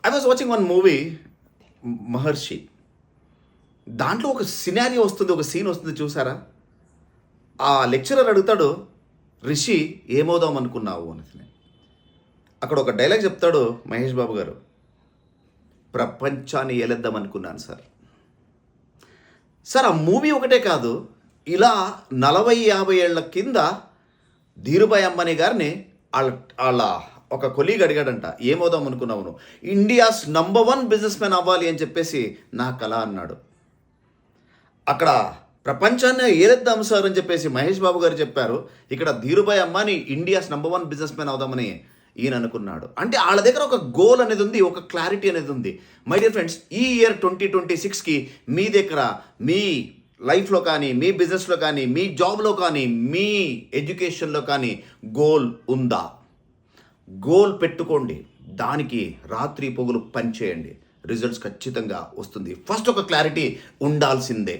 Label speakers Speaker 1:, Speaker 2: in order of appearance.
Speaker 1: I was watching one movie Maharshi. దాంట్లో ఒక scenario వస్తుంది, ఒక సీన్ వస్తుంది చూసారా? ఆ లెక్చరర్ అడుగుతాడు, రిషి ఏమవుదాం అనుకున్నావు అని. అక్కడ ఒక డైలాగ్ చెప్తాడు మహేష్ బాబు గారు, ప్రపంచాన్ని ఏలేద్దాం అనుకున్నాను సార్. సార్ ఆ మూవీ ఒకటే కాదు, ఇలా 40-50 ఏళ్ల కింద ధీరుభాయ్ అంబానీ గారిని వాళ్ళ ఒక కొలీగ్ అడిగాడంట, ఏమవుదాం అనుకున్నావు నువ్వు? ఇండియాస్ నంబర్ 1 బిజినెస్ మ్యాన్ అవ్వాలి అని చెప్పేసి నా కళ అన్నాడు. అక్కడ ప్రపంచాన్ని ఏలేద్దాం సార్ అని చెప్పేసి మహేష్ బాబు గారు చెప్పారు. ఇక్కడ Dhirubhai Ambani India's number 1 business man అవుదామని ఈయన అనుకున్నాడు. అంటే వాళ్ళ దగ్గర ఒక గోల్ అనేది ఉంది, ఒక క్లారిటీ అనేది ఉంది. మై డియర్ ఫ్రెండ్స్, ఈ ఇయర్ 2026కి మీ దగ్గర మీ లైఫ్లో కానీ, మీ బిజినెస్లో కానీ, మీ జాబ్లో కానీ, మీ ఎడ్యుకేషన్లో కానీ గోల్ ఉందా? గోల్ పెట్టుకోండి, దానికి రాత్రి పొగులు పనిచేయండి, రిజల్ట్స్ ఖచ్చితంగా వస్తుంది. ఫస్ట్ ఒక క్లారిటీ ఉండాల్సిందే.